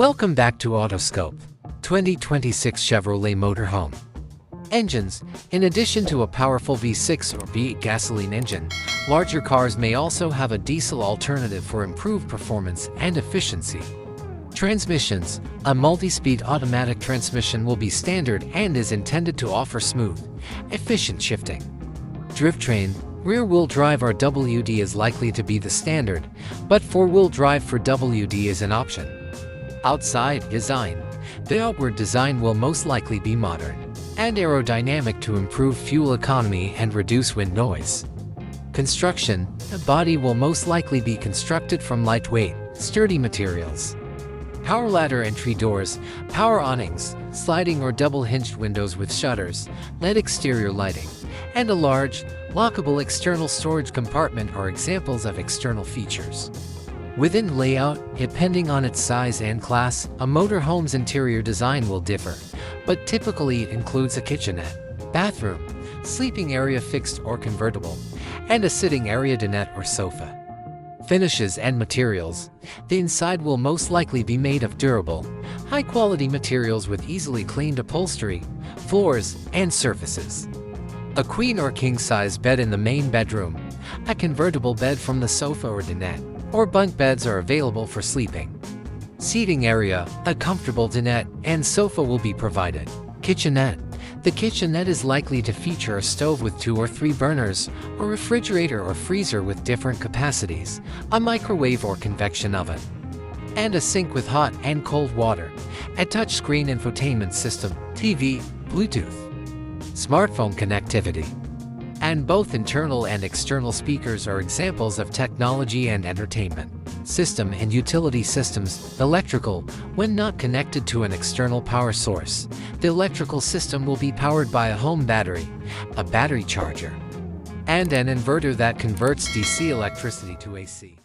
Welcome back to Autoscope. 2026 Chevrolet Motorhome. Engines. In addition to a powerful V6 or V8 gasoline engine, larger cars may also have a diesel alternative for improved performance and efficiency. Transmissions. A multi-speed automatic transmission will be standard and is intended to offer smooth, efficient shifting. Drivetrain. Rear-wheel drive or WD is likely to be the standard, but four-wheel drive for WD is an option. Outside design. The outward design will most likely be modern and aerodynamic to improve fuel economy and reduce wind noise. Construction. The body will most likely be constructed from lightweight, sturdy materials. Power ladder entry doors, power awnings, sliding or double-hinged windows with shutters, LED exterior lighting, and a large, lockable external storage compartment are examples of external features. Within layout, depending on its size and class, a motorhome's interior design will differ, but typically it includes a kitchenette, bathroom, sleeping area fixed or convertible, and a sitting area dinette or sofa. Finishes and materials. The inside will most likely be made of durable, high-quality materials with easily cleaned upholstery, floors, and surfaces. A queen or king-size bed in the main bedroom, a convertible bed from the sofa or dinette, or bunk beds are available for sleeping. Seating area, a comfortable dinette, and sofa will be provided. Kitchenette. The kitchenette is likely to feature a stove with 2 or 3 burners, a refrigerator or freezer with different capacities, a microwave or convection oven, and a sink with hot and cold water, a touchscreen infotainment system, TV, Bluetooth, smartphone connectivity, and both internal and external speakers are examples of technology and entertainment. System and utility systems. Electrical. When not connected to an external power source, the electrical system will be powered by a home battery, a battery charger, and an inverter that converts DC electricity to AC.